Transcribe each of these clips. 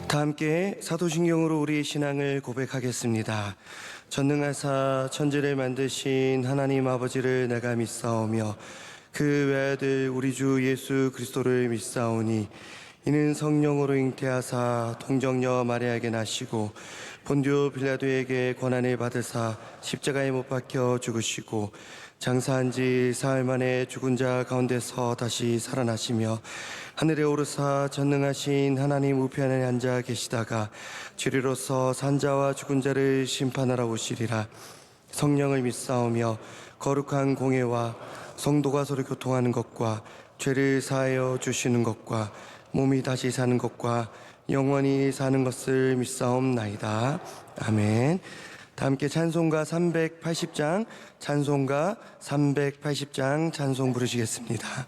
다 함께 사도신경으로 우리의 신앙을 고백하겠습니다. 전능하사 천지를 만드신 하나님 아버지를 내가 믿사오며 그 외아들 우리 주 예수 그리스도를 믿사오니 이는 성령으로 잉태하사 동정녀 마리아에게 나시고 본디오 빌라도에게 고난을 받으사 십자가에 못 박혀 죽으시고 장사한 지 사흘 만에 죽은 자 가운데서 다시 살아나시며 하늘에 오르사 전능하신 하나님 우편에 앉아 계시다가 주리로서 산자와 죽은 자를 심판하러 오시리라. 성령을 믿사오며 거룩한 공예와 성도가 서로 교통하는 것과 죄를 사하여 주시는 것과 몸이 다시 사는 것과 영원히 사는 것을 믿사옵나이다. 아멘. 다 함께 찬송가 380장, 찬송가 380장 찬송 부르시겠습니다.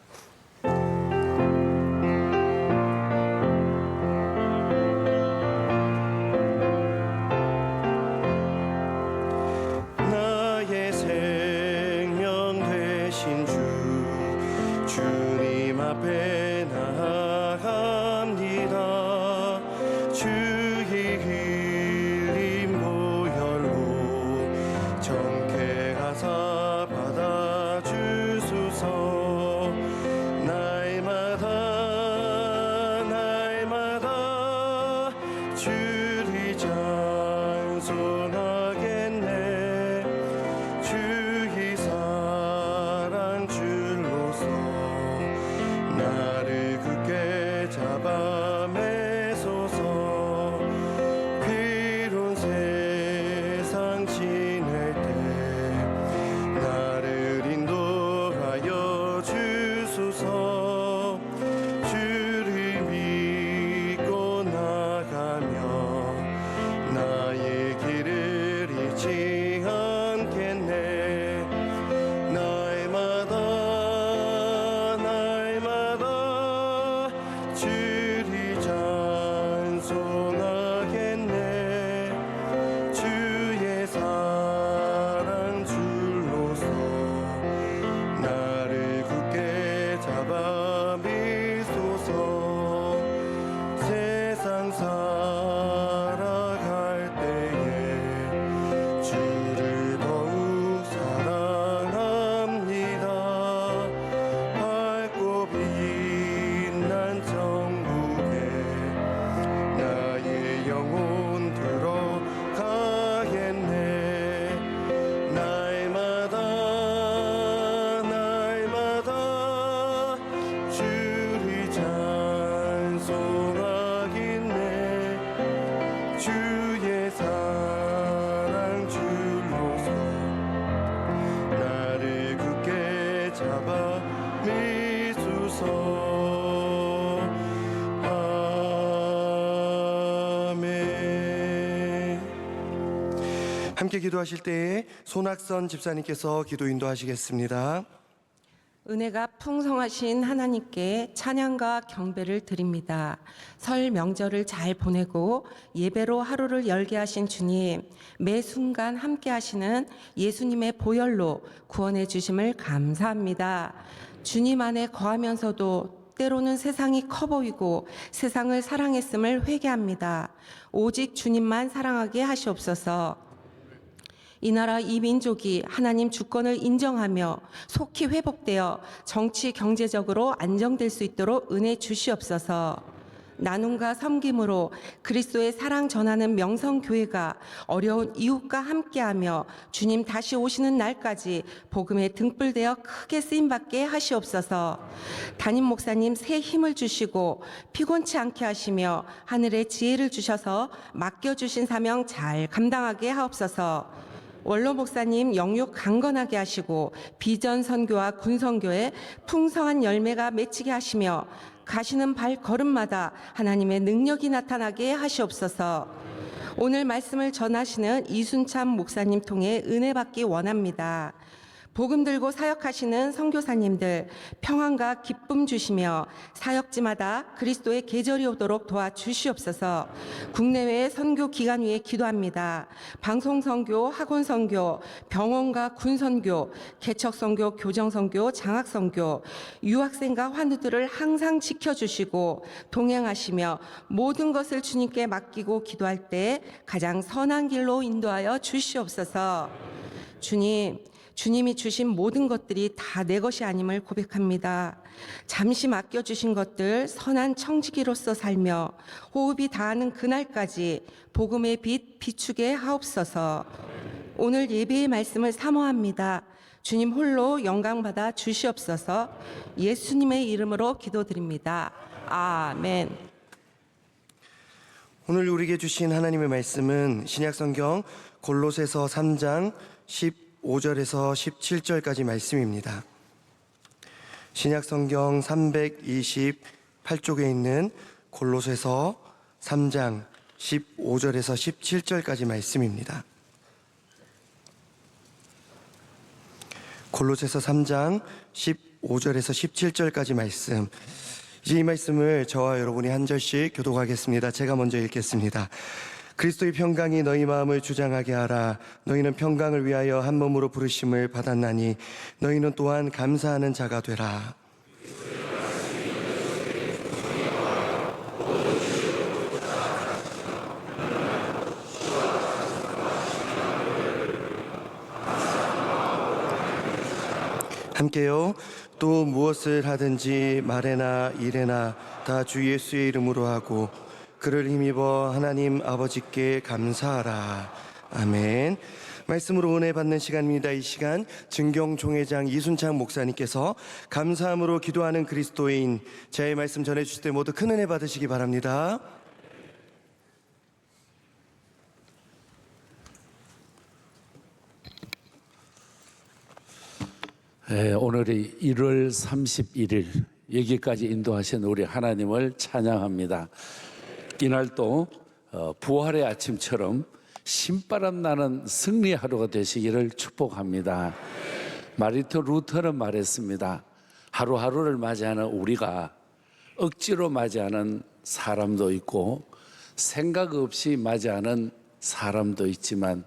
나의 생명 되신 주, 주님 앞에 나아갑니다. 주의 흘린 보혈로 정케 가사 받아주소서. 날마다 주를 찬송하겠네. 주의 사랑 줄로서 나를 굳게 잡아 매소서. 괴로운 세상 지낼 때 나를 인도하여 주소서. 주를 믿고 나가며 나의 길을 잃지 않겠네. 날마다 주를 찬송하겠네. 주의 사랑 줄로서 나를 굳게 잡아 미소서. 세상 살아갈 때에 주를 더욱 사랑합니다. 밝고 빛난 천국에 나의 영혼 들어가겠네. 날마다 주를 찬송하겠네. 주의 사랑 줄로서 나를 굳게 잡아 미소서. 아멘. 함께 기도하실 때에 손학선 집사님께서 기도 인도하시겠습니다. 은혜가 풍성하신 하나님께 찬양과 경배를 드립니다. 설 명절을 잘 보내고 예배로 하루를 열게 하신 주님, 매 순간 함께 하시는 예수님의 보혈로 구원해 주심을 감사합니다. 주님 안에 거하면서도 때로는 세상이 커 보이고 세상을 사랑했음을 회개합니다. 오직 주님만 사랑하게 하시옵소서. 이 나라 이 민족이 하나님 주권을 인정하며 속히 회복되어 정치 경제적으로 안정될 수 있도록 은혜 주시옵소서. 나눔과 섬김으로 그리스도의 사랑 전하는 명성교회가 어려운 이웃과 함께하며 주님 다시 오시는 날까지 복음에 등불되어 크게 쓰임받게 하시옵소서. 담임 목사님 새 힘을 주시고 피곤치 않게 하시며 하늘의 지혜를 주셔서 맡겨주신 사명 잘 감당하게 하옵소서. 원로 목사님 영육 강건하게 하시고 비전 선교와 군 선교에 풍성한 열매가 맺히게 하시며 가시는 발걸음마다 하나님의 능력이 나타나게 하시옵소서. 오늘 말씀을 전하시는 이순참 목사님 통해 은혜 받기 원합니다. 복음 들고 사역하시는 선교사님들 평안과 기쁨 주시며 사역지마다 그리스도의 계절이 오도록 도와주시옵소서. 국내외 선교 기간 위에 기도합니다. 방송 선교, 학원 선교, 병원과 군 선교, 개척 선교, 교정 선교, 장학 선교, 유학생과 환우들을 항상 지켜주시고 동행하시며 모든 것을 주님께 맡기고 기도할 때 가장 선한 길로 인도하여 주시옵소서. 주님이 주신 모든 것들이 다 내 것이 아님을 고백합니다. 잠시 맡겨주신 것들 선한 청지기로서 살며 호흡이 다하는 그날까지 복음의 빛 비추게 하옵소서. 오늘 예배의 말씀을 사모합니다. 주님 홀로 영광받아 주시옵소서. 예수님의 이름으로 기도드립니다. 아멘. 오늘 우리에게 주신 하나님의 말씀은 신약성경 골로새서 3장 15절에서 17절까지 말씀입니다. 신약성경 328쪽에 있는 골로새서 3장 15절에서 17절까지 말씀입니다. 골로새서 3장 15절에서 17절까지 말씀. 이제 이 말씀을 저와 여러분이 한 절씩 교독하겠습니다. 제가 먼저 읽겠습니다. 그리스도의 평강이 너희 마음을 주장하게 하라. 너희는 평강을 위하여 한 몸으로 부르심을 받았나니 너희는 또한 감사하는 자가 되라. 함께요. 또 무엇을 하든지 말에나 일에나 다 주 예수의 이름으로 하고 그를 힘입어 하나님 아버지께 감사하라. 아멘. 말씀으로 은혜 받는 시간입니다. 이 시간 증경 총회장 이순창 목사님께서 감사함으로 기도하는 그리스도인 제 말씀 전해주실 때 모두 큰 은혜 받으시기 바랍니다. 오늘이 1월 31일 여기까지 인도하신 우리 하나님을 찬양합니다. 이날도 부활의 아침처럼 신바람 나는 승리의 하루가 되시기를 축복합니다. 마르틴 루터는 말했습니다. 하루하루를 맞이하는 우리가 억지로 맞이하는 사람도 있고 생각 없이 맞이하는 사람도 있지만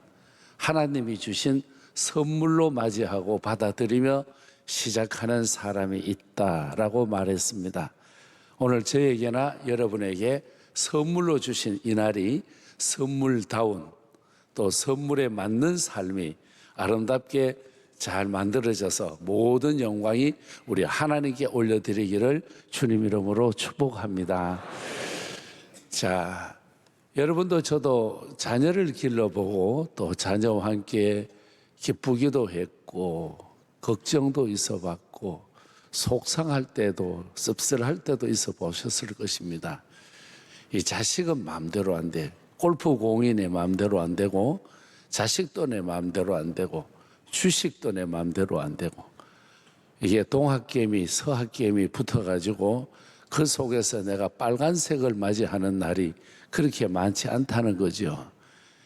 하나님이 주신 선물로 맞이하고 받아들이며 시작하는 사람이 있다라고 말했습니다. 오늘 저에게나 여러분에게 선물로 주신 이날이 선물다운 또 선물에 맞는 삶이 아름답게 잘 만들어져서 모든 영광이 우리 하나님께 올려드리기를 주님 이름으로 축복합니다. 자, 여러분도 저도 자녀를 길러보고 또 자녀와 함께 기쁘기도 했고 걱정도 있어 봤고 속상할 때도 씁쓸할 때도 있어 보셨을 것입니다. 이 자식은 마음대로 안 돼. 골프공이 내 마음대로 안 되고 자식도 내 마음대로 안 되고 주식도 내 마음대로 안 되고 이게 동학개미 서학개미 붙어가지고 그 속에서 내가 빨간색을 맞이하는 날이 그렇게 많지 않다는 거죠.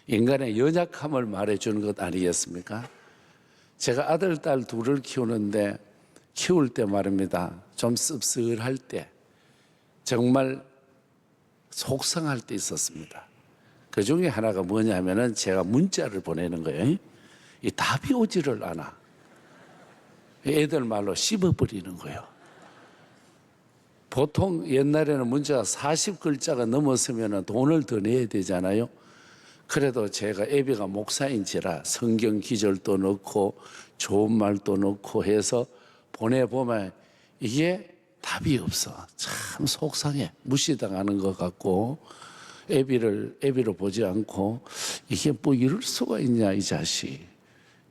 인간의 연약함을 말해주는 것 아니겠습니까? 제가 아들, 딸 둘을 키우는데 키울 때 말입니다. 좀 씁쓸할 때 정말 속상할 때 있었습니다. 그 중에 하나가 뭐냐면은 제가 문자를 보내는 거예요. 이 답이 오지를 않아. 애들 말로 씹어버리는 거예요. 보통 옛날에는 문자가 40글자가 넘었으면 돈을 더 내야 되잖아요. 그래도 제가 애비가 목사인지라 성경 기절도 넣고 좋은 말도 넣고 해서 보내보면 이게 답이 없어. 참 속상해. 무시당하는 것 같고 애비로 보지 않고 이게 뭐 이럴 수가 있냐 이 자식.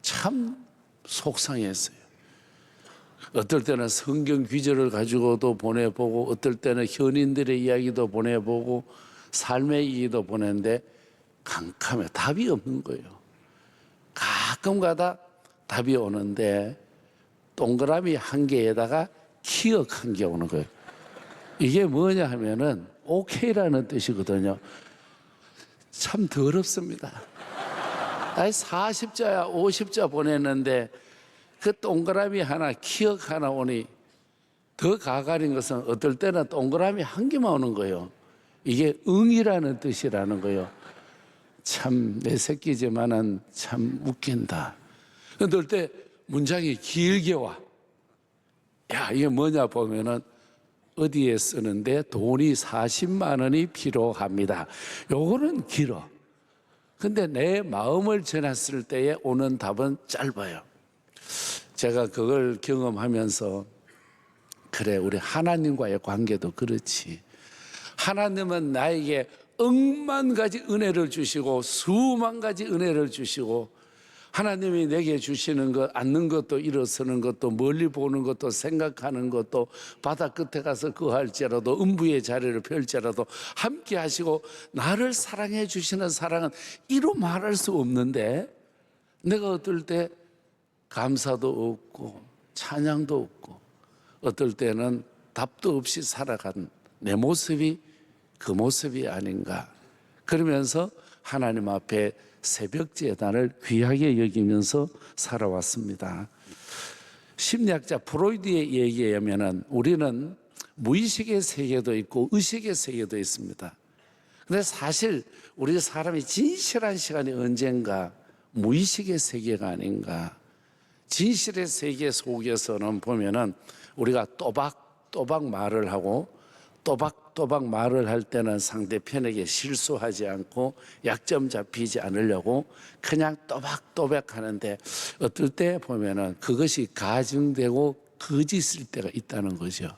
참 속상했어요. 어떨 때는 성경 귀절을 가지고도 보내보고 어떨 때는 현인들의 이야기도 보내보고 삶의 이야기도 보내는데 캄캄해. 답이 없는 거예요. 가끔가다 답이 오는데 동그라미 한 개에다가 키읔 한 개 오는 거예요. 이게 뭐냐 하면은 오케이라는 뜻이거든요. 참 더럽습니다. 아니 40자야 50자 보냈는데 그 동그라미 하나, 기억 하나 오니 더 가가린 것은 어떨 때는 동그라미 한 개만 오는 거예요. 이게 응이라는 뜻이라는 거예요. 참 내 새끼지만은 참 웃긴다. 어떨 때 문장이 길게 와. 야, 이게 뭐냐 보면은 어디에 쓰는데 돈이 40만 원이 필요합니다. 요거는 길어. 근데 내 마음을 전했을 때에 오는 답은 짧아요. 제가 그걸 경험하면서 그래, 우리 하나님과의 관계도 그렇지. 하나님은 나에게 억만 가지 은혜를 주시고 수만 가지 은혜를 주시고 하나님이 내게 주시는 것, 앉는 것도 일어서는 것도 멀리 보는 것도 생각하는 것도 바다 끝에 가서 거할지라도 음부의 자리를 펼지라도 함께 하시고 나를 사랑해 주시는 사랑은 이루 말할 수 없는데 내가 어떨 때 감사도 없고 찬양도 없고 어떨 때는 답도 없이 살아간 내 모습이 그 모습이 아닌가. 그러면서 하나님 앞에 새벽 제단을 귀하게 여기면서 살아왔습니다. 심리학자 프로이드의 얘기에 의하면 우리는 무의식의 세계도 있고 의식의 세계도 있습니다. 근데 사실 우리 사람이 진실한 시간이 언젠가 무의식의 세계가 아닌가. 진실의 세계 속에서는 보면은 우리가 또박또박 말을 하고 또박또박 말을 할 때는 상대편에게 실수하지 않고 약점 잡히지 않으려고 그냥 또박또박 하는데 어떨 때 보면은 그것이 가증되고 거짓일 때가 있다는 거죠.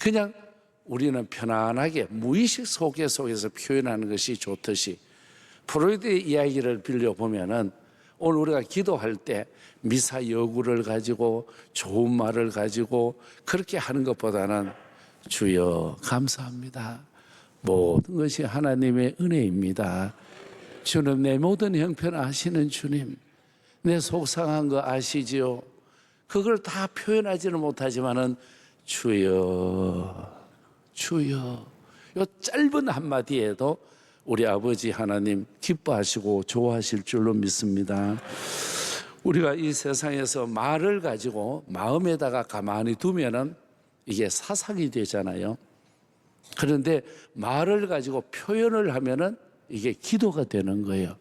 그냥 우리는 편안하게 무의식 속에서 표현하는 것이 좋듯이 프로이드의 이야기를 빌려보면은 오늘 우리가 기도할 때 미사 여구를 가지고 좋은 말을 가지고 그렇게 하는 것보다는 주여 감사합니다. 모든 것이 하나님의 은혜입니다. 주는 내 모든 형편 아시는 주님, 내 속상한 거 아시지요? 그걸 다 표현하지는 못하지만은 주여, 주여. 요 짧은 한마디에도 우리 아버지 하나님 기뻐하시고 좋아하실 줄로 믿습니다. 우리가 이 세상에서 말을 가지고 마음에다가 가만히 두면은 이게 사상이 되잖아요. 그런데 말을 가지고 표현을 하면은 이게 기도가 되는 거예요.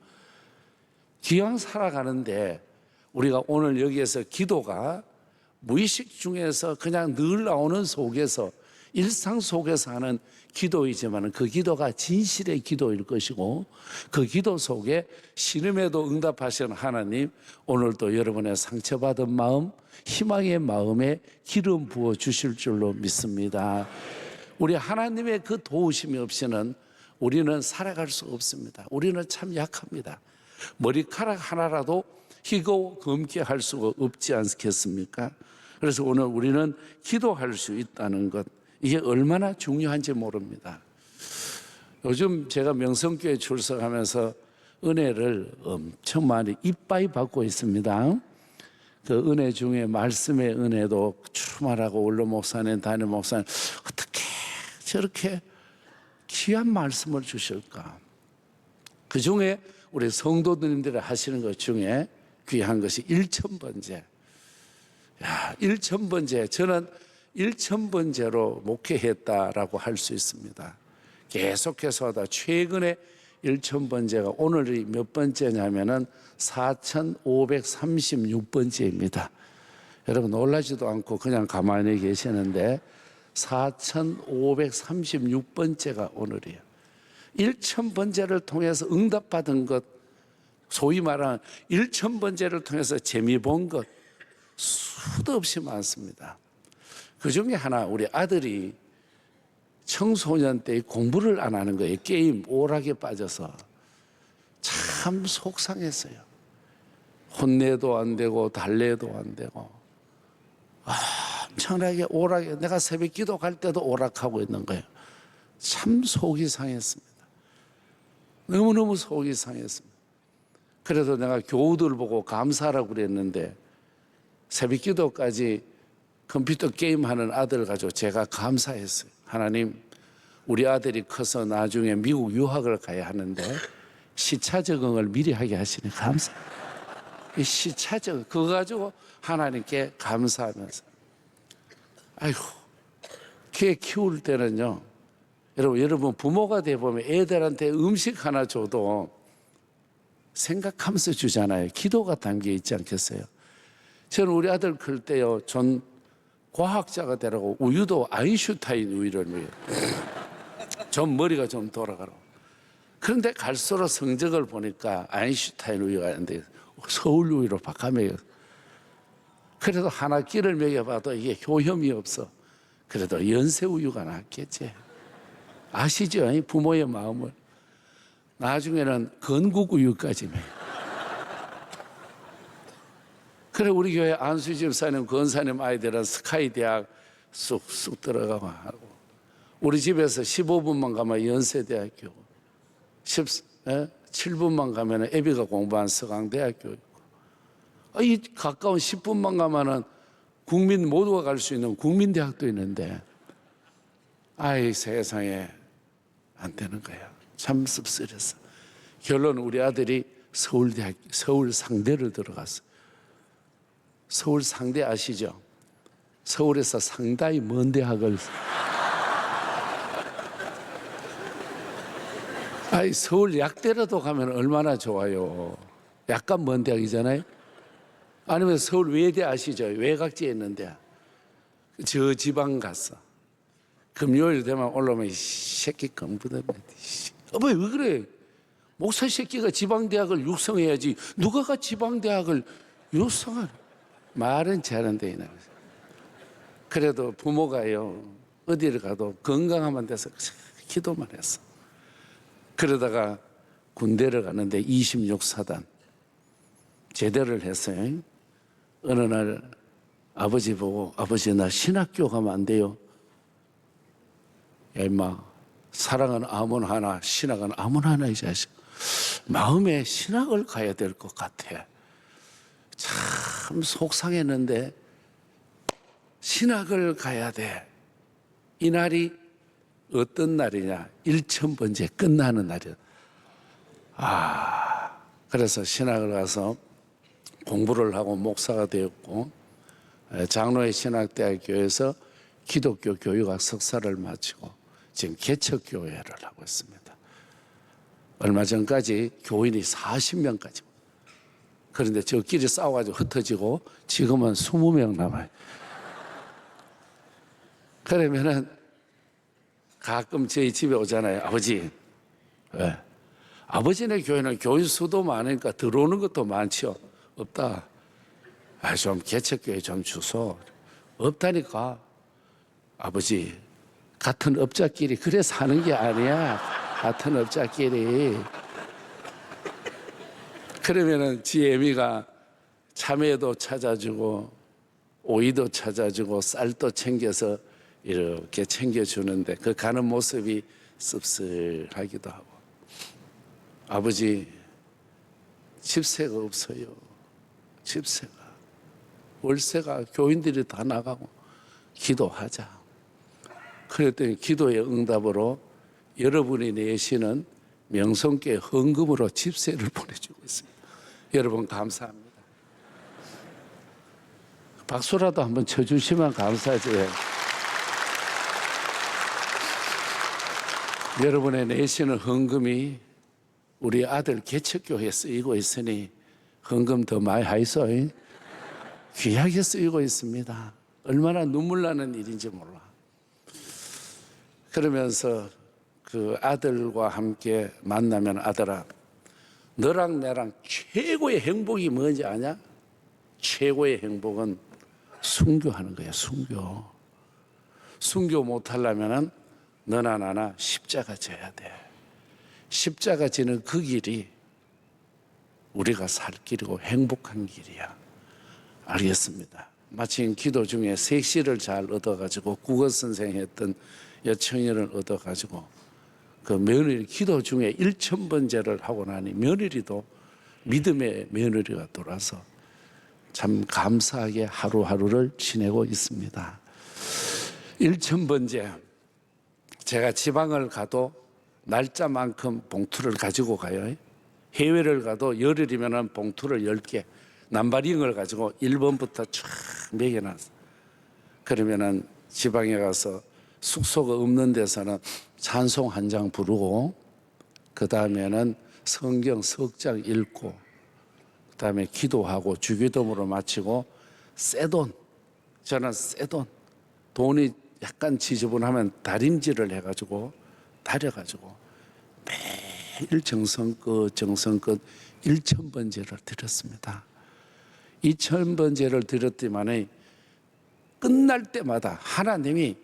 기왕 살아가는데 우리가 오늘 여기에서 기도가 무의식 중에서 그냥 늘 나오는 속에서 일상 속에서 하는 기도이지만 그 기도가 진실의 기도일 것이고 그 기도 속에 신음에도 응답하시는 하나님, 오늘도 여러분의 상처받은 마음, 희망의 마음에 기름 부어 주실 줄로 믿습니다. 우리 하나님의 그 도우심이 없이는 우리는 살아갈 수 없습니다. 우리는 참 약합니다. 머리카락 하나라도 희고 검게 할 수가 없지 않겠습니까? 그래서 오늘 우리는 기도할 수 있다는 것, 이게 얼마나 중요한지 모릅니다. 요즘 제가 명성교회 출석하면서 은혜를 엄청 많이 이빠이 받고 있습니다. 그 은혜 중에 말씀의 은혜도 출마라고 원로 목사님, 담임 목사님 어떻게 저렇게 귀한 말씀을 주실까? 그 중에 우리 성도님들이 하시는 것 중에 귀한 것이 1000번째. 야, 1000번째. 저는 1000번째로 목회했다라고 할 수 있습니다. 계속해서 하다 최근에 1000번째가 오늘이 몇 번째냐면은 4536번째입니다. 여러분 놀라지도 않고 그냥 가만히 계시는데 4536번째가 오늘이에요. 1000번째를 통해서 응답받은 것, 소위 말하는 1000번째를 통해서 재미 본 것 수도 없이 많습니다. 그 중에 하나, 우리 아들이 청소년 때 공부를 안 하는 거예요. 게임 오락에 빠져서 참 속상했어요. 혼내도 안 되고 달래도 안 되고 엄청나게 오락에, 내가 새벽 기도 갈 때도 오락하고 있는 거예요. 참 속이 상했습니다. 너무너무 속이 상했습니다. 그래서 내가 교우들 보고 감사하라고 그랬는데 새벽 기도까지 컴퓨터 게임하는 아들 가지고 제가 감사했어요. 하나님, 우리 아들이 커서 나중에 미국 유학을 가야 하는데 시차 적응을 미리 하게 하시니 감사합니다. 이 시 찾아 그거 가지고 하나님께 감사하면서 아이고 걔 키울 때는요 여러분 부모가 돼 보면 애들한테 음식 하나 줘도 생각하면서 주잖아요. 기도가 담겨 있지 않겠어요? 저는 우리 아들 클 때요 전 과학자가 되라고 우유도 아인슈타인 우유를 먹여요. 전 머리가 좀 돌아가라고. 그런데 갈수록 성적을 보니까 아인슈타인 우유가 아닌데 서울 우유로 바꿔 먹여요. 그래도 하나 끼를 먹여봐도 이게 효험이 없어. 그래도 연세 우유가 낫겠지. 아시죠? 부모의 마음을. 나중에는 건국 우유까지 먹여. 그래 우리 교회 안수 집사님, 권사님 아이들은 스카이 대학 쑥쑥 들어가고 하고 우리 집에서 15분만 가면 연세대학교 7분만 가면 애비가 공부한 서강대학교 있고 이 가까운 10분만 가면은 국민 모두가 갈 수 있는 국민대학도 있는데 아이 세상에 안 되는 거야. 참 씁쓸했어. 결론 우리 아들이 서울 상대를 들어갔어. 서울 상대 아시죠? 서울에서 상당히 먼 대학을 아이 서울 약대라도 가면 얼마나 좋아요. 약간 먼 대학이잖아요. 아니면 서울 외대 아시죠? 외곽지에 있는데 저 지방 갔어. 금요일 되면 올라오면 이 새끼 공부다. 왜 그래? 목사 새끼가 지방대학을 육성해야지. 누가 가 지방대학을 육성하는? 말은 잘하는데 이날. 그래도 부모가요 어디를 가도 건강하면 돼서 기도만 했어. 그러다가 군대를 가는데 26사단 제대를 했어요. 어느 날 아버지 보고 아버지 나 신학교 가면 안 돼요. 야 임마 사랑은 아무나 하나 신학은 아무나 하나 이 자식. 마음에 신학을 가야 될 것 같아. 참 속상했는데 신학을 가야 돼. 이 날이 어떤 날이냐? 1000번째 끝나는 날이야. 그래서 신학을 가서 공부를 하고 목사가 되었고 장로의 신학대학교에서 기독교 교육학 석사를 마치고 지금 개척교회를 하고 있습니다. 얼마 전까지 교인이 40명까지. 그런데 저끼리 싸워가지고 흩어지고 지금은 20명 남아요. 그러면은 가끔 저희 집에 오잖아요. 아버지. 왜? 아버지네 교회는 교인 수도 많으니까 들어오는 것도 많죠. 없다. 좀 개척교회 좀 주소. 없다니까. 아버지 같은 업자끼리 그래 사는 게 아니야. 같은 업자끼리. 그러면은 지 애미가 참외도 찾아주고 오이도 찾아주고 쌀도 챙겨서 이렇게 챙겨주는데 그 가는 모습이 씁쓸하기도 하고. 아버지 집세가 없어요. 집세가. 월세가 교인들이 다 나가고 기도하자. 그랬더니 기도의 응답으로 여러분이 내시는 명성교회 헌금으로 집세를 보내주고 있습니다. 여러분 감사합니다. 박수라도 한번 쳐주시면 감사하죠. 여러분의 내시는 헌금이 우리 아들 개척교회에 쓰이고 있으니 헌금 더 많이 하이소. 귀하게 쓰이고 있습니다. 얼마나 눈물 나는 일인지 몰라. 그러면서 그 아들과 함께 만나면 아들아, 너랑 나랑 최고의 행복이 뭔지 아냐? 최고의 행복은 순교하는 거야. 순교 못하려면 너나 나나 십자가 져야 돼. 십자가 지는 그 길이 우리가 살 길이고 행복한 길이야. 알겠습니다. 마침 기도 중에 색시를 잘 얻어가지고 국어 선생 했던 여청년을 얻어가지고 그 며느리 기도 중에 1000번째를 하고 나니 며느리도 믿음의 며느리가 돌아서 참 감사하게 하루하루를 지내고 있습니다. 1000번째 제가 지방을 가도 날짜만큼 봉투를 가지고 가요. 해외를 가도 열흘이면 봉투를 10개 남바링을 가지고 1번부터 쫙 매겨놨어. 그러면은 지방에 가서 숙소가 없는 데서는 찬송 한 장 부르고, 그 다음에는 성경 석 장 읽고, 그 다음에 기도하고 주기도문으로 마치고, 새돈, 저는 새돈, 돈이 약간 지저분하면 다림질을 해가지고 다려가지고 매일 정성껏 1000번제를 드렸습니다. 2000번제를 드렸더니 끝날 때마다 하나님이,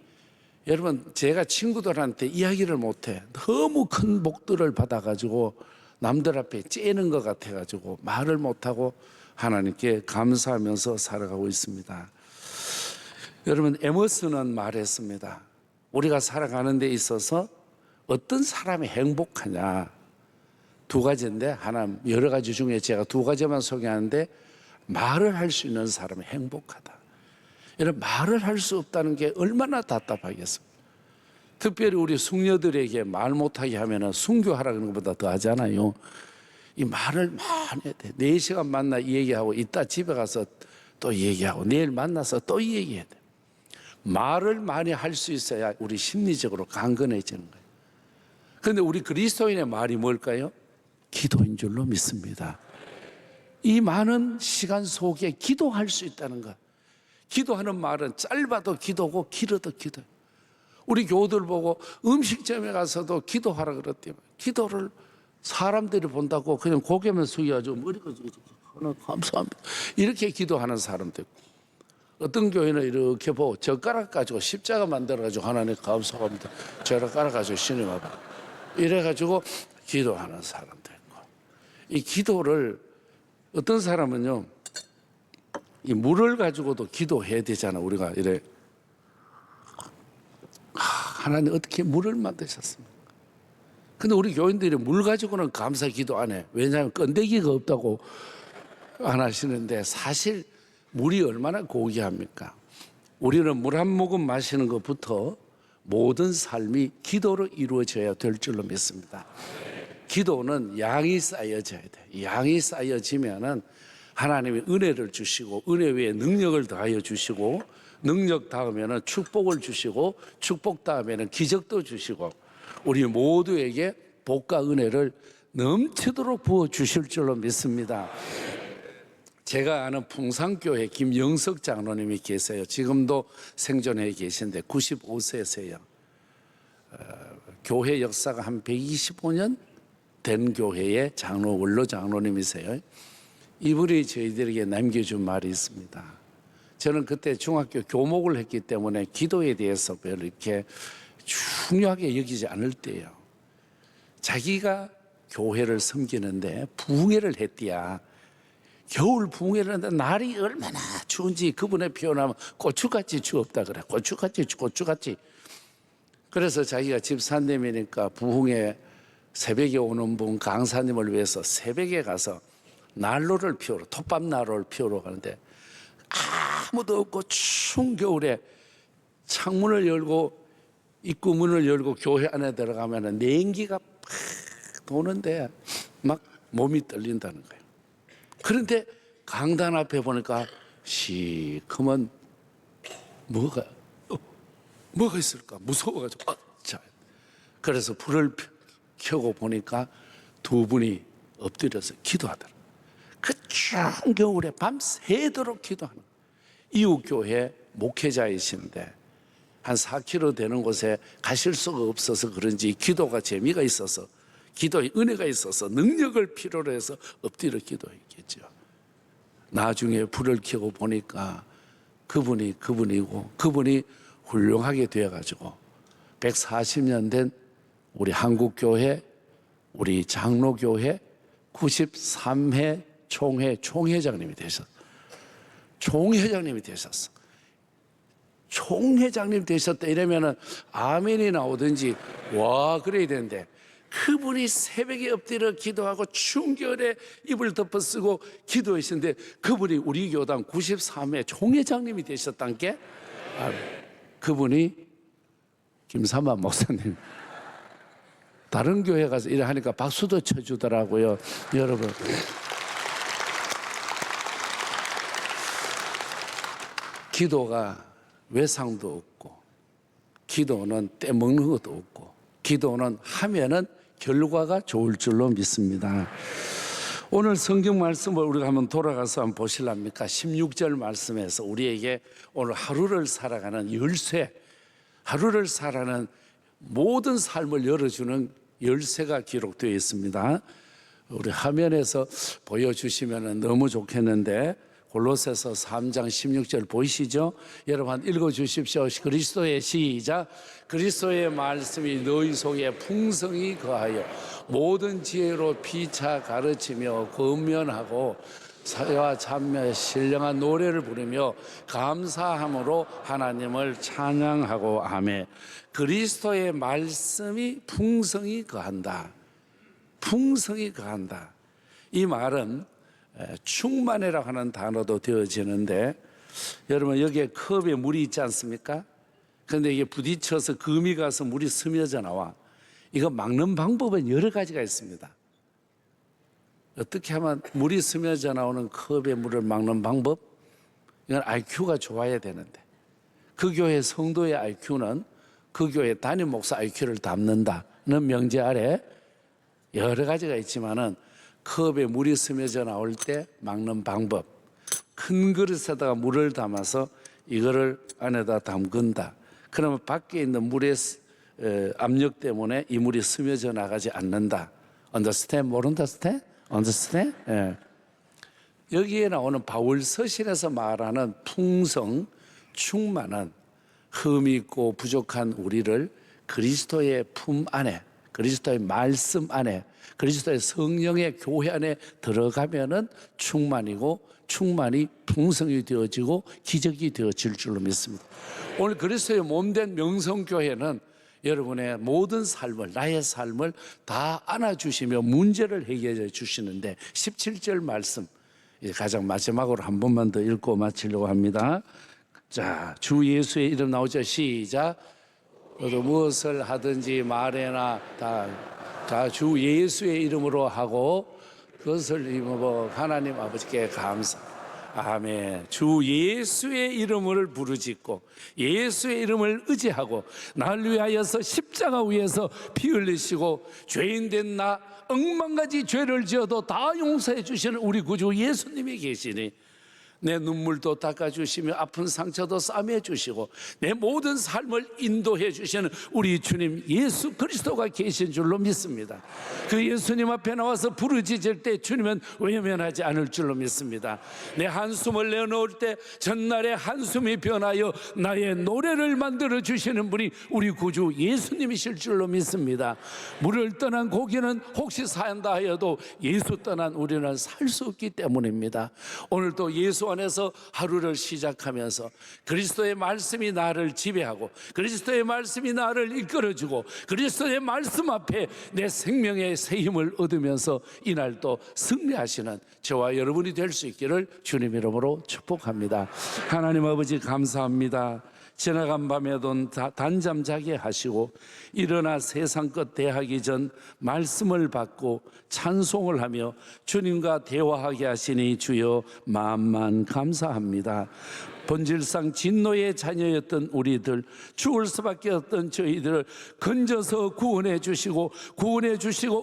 여러분 제가 친구들한테 이야기를 못해, 너무 큰 복들을 받아가지고 남들 앞에 째는 것 같아가지고 말을 못하고 하나님께 감사하면서 살아가고 있습니다. 여러분, 에머슨은 말했습니다. 우리가 살아가는 데 있어서 어떤 사람이 행복하냐, 두 가지인데, 하나 여러 가지 중에 제가 두 가지만 소개하는데, 말을 할 수 있는 사람이 행복하다. 여러분, 말을 할 수 없다는 게 얼마나 답답하겠습니까? 특별히 우리 숙녀들에게 말 못하게 하면 순교하라 그런 것보다 더 하잖아요. 이 말을 많이 해야 돼. 4시간 만나 얘기하고 이따 집에 가서 또 얘기하고 내일 만나서 또 얘기해야 돼. 말을 많이 할 수 있어야 우리 심리적으로 강건해지는 거예요. 그런데 우리 그리스도인의 말이 뭘까요? 기도인 줄로 믿습니다. 이 많은 시간 속에 기도할 수 있다는 것. 기도하는 말은 짧아도 기도고 길어도 기도예요. 우리 교우들 보고 음식점에 가서도 기도하라 그랬대요. 기도를 사람들이 본다고 그냥 고개만 숙여가지고 머리가 감사합니다 이렇게 기도하는 사람도 있고, 어떤 교회는 이렇게 보고 젓가락 가지고 십자가 만들어가지고 하나님 감사합니다 젓가락 가지고 신이 와봐 이래가지고 기도하는 사람도 있고, 이 기도를 어떤 사람은요, 이 물을 가지고도 기도해야 되잖아. 우리가 이래 하나님 어떻게 물을 만드셨습니까? 근데 우리 교인들이 물 가지고는 감사 기도 안 해. 왜냐하면 건더기가 없다고 안 하시는데, 사실 물이 얼마나 고귀합니까? 우리는 물 한 모금 마시는 것부터 모든 삶이 기도로 이루어져야 될 줄로 믿습니다. 기도는 양이 쌓여져야 돼. 양이 쌓여지면은 하나님이 은혜를 주시고, 은혜 위에 능력을 더하여 주시고, 능력 다음에는 축복을 주시고, 축복 다음에는 기적도 주시고, 우리 모두에게 복과 은혜를 넘치도록 부어 주실 줄로 믿습니다. 제가 아는 풍산교회 김영석 장로님이 계세요. 지금도 생존해 계신데 95세세요. 교회 역사가 한 125년 된 교회의 장로, 원로 장로님이세요. 이분이 저희들에게 남겨준 말이 있습니다. 저는 그때 중학교 교목을 했기 때문에 기도에 대해서 별로 이렇게 중요하게 여기지 않을 때예요. 자기가 교회를 섬기는데 부흥회를 했디야. 겨울 부흥회를 하는데 날이 얼마나 추운지 그분의 표현하면 고추같이 추웠다 그래. 고추같이. 그래서 자기가 집사님이니까 부흥회 새벽에 오는 분 강사님을 위해서 새벽에 가서 난로를 피우러, 톱밥 난로를 피우러 가는데 아무도 없고 추운 겨울에 창문을 열고 입구 문을 열고 교회 안에 들어가면 냉기가 팍 도는데 막 몸이 떨린다는 거예요. 그런데 강단 앞에 보니까 시커먼 뭐가 있을까 무서워가지고 그래서 불을 켜고 보니까 두 분이 엎드려서 기도하더라. 그 추운 겨울에 밤새도록 기도하는 거예요. 이웃교회 목회자이신데 한 4km 되는 곳에 가실 수가 없어서 그런지 기도가 재미가 있어서, 기도에 은혜가 있어서 능력을 필요로 해서 엎드려 기도했겠죠. 나중에 불을 켜고 보니까 그분이고 그분이 훌륭하게 되어가지고 140년 된 우리 한국교회, 우리 장로교회 93회 총회 총회장님이 되셨어. 총회장님이 되셨어. 총회장님 되셨다 이러면은 아멘이 나오든지 와 그래야 되는데, 그분이 새벽에 엎드려 기도하고 추운 겨울에 이불 덮어 쓰고 기도하시는데 그분이 우리 교당 93회 총회장님이 되셨단 게, 그분이 김삼만 목사님. 다른 교회 가서 일을 하니까 박수도 쳐주더라고요. 여러분, 기도가 외상도 없고, 기도는 떼먹는 것도 없고, 기도는 하면은 결과가 좋을 줄로 믿습니다. 오늘 성경 말씀을 우리가 한번 돌아가서 한번 보실랍니까? 16절 말씀에서 우리에게 오늘 하루를 살아가는 열쇠, 하루를 살아가는 모든 삶을 열어주는 열쇠가 기록되어 있습니다. 우리 화면에서 보여주시면 너무 좋겠는데, 골로새서 3장 16절 보이시죠? 여러분 한번 읽어주십시오. 그리스도의 시작. 그리스도의 말씀이 너희 속에 풍성히 거하여 모든 지혜로 피차 가르치며 권면하고 사와 참며 신령한 노래를 부르며 감사함으로 하나님을 찬양하고 아멘. 그리스도의 말씀이 풍성히 거한다. 풍성히 거한다. 이 말은 충만이라고 하는 단어도 되어지는데, 여러분 여기에 컵에 물이 있지 않습니까? 그런데 이게 부딪혀서 금이 가서 물이 스며져 나와. 이거 막는 방법은 여러 가지가 있습니다. 어떻게 하면 물이 스며져 나오는 컵에 물을 막는 방법? 이건 IQ가 좋아야 되는데, 그 교회 성도의 IQ는 그 교회 담임 목사 IQ를 담는다는 명제 아래 여러 가지가 있지만은, 컵에 물이 스며져 나올 때 막는 방법, 큰 그릇에다가 물을 담아서 이거를 안에다 담근다. 그러면 밖에 있는 물의 압력 때문에 이 물이 스며져 나가지 않는다. Understand? 모른다? Understand? 예. 여기에 나오는 바울 서신에서 말하는 풍성, 충만한, 흠이 있고 부족한 우리를 그리스도의 품 안에, 그리스도의 말씀 안에, 그리스도의 성령의 교회 안에 들어가면은 충만이고, 충만이 풍성이 되어지고 기적이 되어질 줄로 믿습니다. 오늘 그리스도의 몸된 명성교회는 여러분의 모든 삶을, 나의 삶을 다 안아주시며 문제를 해결해 주시는데, 17절 말씀 가장 마지막으로 한 번만 더 읽고 마치려고 합니다. 자, 주 예수의 이름 나오죠. 시작. 너도 무엇을 하든지 말해나 다 주 예수의 이름으로 하고 그것을 입어 하나님 아버지께 감사. 아멘. 주 예수의 이름을 부르짖고 예수의 이름을 의지하고 날 위하여서 십자가 위에서 피 흘리시고 죄인된 나 억만가지 죄를 지어도 다 용서해 주시는 우리 구주 예수님이 계시니 내 눈물도 닦아주시며 아픈 상처도 싸매주시고 내 모든 삶을 인도해 주시는 우리 주님 예수 그리스도가 계신 줄로 믿습니다. 그 예수님 앞에 나와서 부르짖을 때 주님은 외면하지 않을 줄로 믿습니다. 내 한숨을 내어놓을 때 전날의 한숨이 변하여 나의 노래를 만들어 주시는 분이 우리 구주 예수님이실 줄로 믿습니다. 물을 떠난 고기는 혹시 산다 하여도 예수 떠난 우리는 살 수 없기 때문입니다. 오늘도 예수 안에서 하루를 시작하면서 그리스도의 말씀이 나를 지배하고 그리스도의 말씀이 나를 이끌어주고 그리스도의 말씀 앞에 내 생명의 새 힘을 얻으면서 이날도 승리하시는 저와 여러분이 될 수 있기를 주님 이름으로 축복합니다. 하나님 아버지 감사합니다. 지나간 밤에도 단잠 자게 하시고 일어나 세상 끝 대하기 전 말씀을 받고 찬송을 하며 주님과 대화하게 하시니 주여 만만 감사합니다. 본질상 진노의 자녀였던 우리들, 죽을 수밖에 없던 저희들을 건져서 구원해 주시고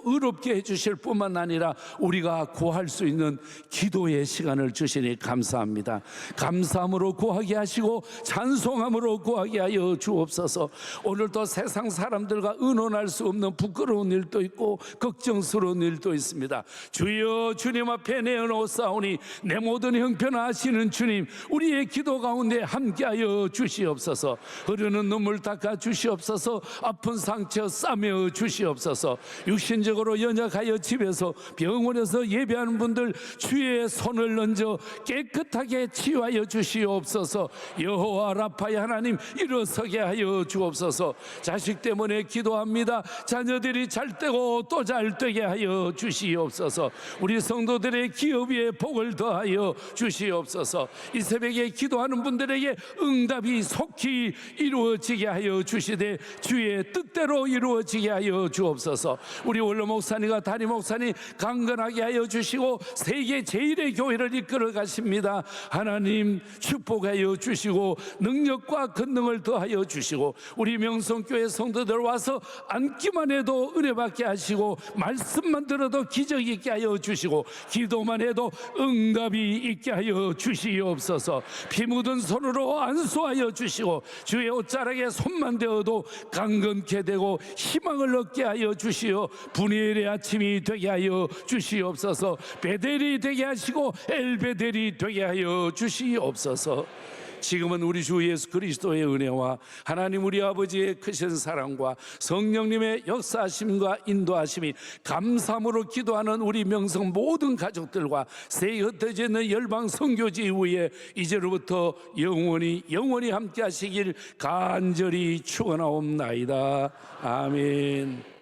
의롭게 해주실 뿐만 아니라 우리가 구할 수 있는 기도의 시간을 주시니 감사합니다. 감사함으로 구하게 하시고 찬송함으로 구하게 하여 주옵소서. 오늘도 세상 사람들과 의논할 수 없는 부끄러운 일도 있고 걱정스러운 일도 있습니다. 주여 주님 앞에 내어놓사오니 내 모든 형편하시는 주님, 우리의 기도 가운데 함께하여 주시옵소서. 흐르는 눈물 닦아 주시옵소서. 아픈 상처 싸매어 주시옵소서. 육신적으로 연약하여 집에서 병원에서 예배하는 분들 주의 손을 얹어 깨끗하게 치유하여 주시옵소서. 여호와 라파의 하나님 일어서게 하여 주옵소서. 자식 때문에 기도합니다. 자녀들이 잘 되고 또 잘 되게 하여 주시옵소서. 우리 성도들의 기업 위에 복을 더하여 주시옵소서. 이 새벽에 기도 기도하는 분들에게 응답이 속히 이루어지게 하여 주시되 주의 뜻대로 이루어지게 하여 주옵소서. 우리 원로 목사님과 담임 목사님 강건하게 하여 주시고 세계 제1의 교회를 이끌어 가십니다. 하나님 축복하여 주시고 능력과 권능을 더하여 주시고 우리 명성교회 성도들 와서 앉기만 해도 은혜 받게 하시고 말씀만 들어도 기적 있게 하여 주시고 기도만 해도 응답이 있게 하여 주시옵소서. 피 묻은 손으로 안수하여 주시고 주의 옷자락에 손만 대어도 강건케 되고 희망을 얻게 하여 주시어 분일의 아침이 되게 하여 주시옵소서. 베델이 되게 하시고 엘베델이 되게 하여 주시옵소서. 지금은 우리 주 예수 그리스도의 은혜와 하나님 우리 아버지의 크신 사랑과 성령님의 역사하심과 인도하심이 감사함으로 기도하는 우리 명성 모든 가족들과 새 흩어져 있는 열방 선교지 위에 이제로부터 영원히 함께 하시길 간절히 축원하옵나이다. 아멘.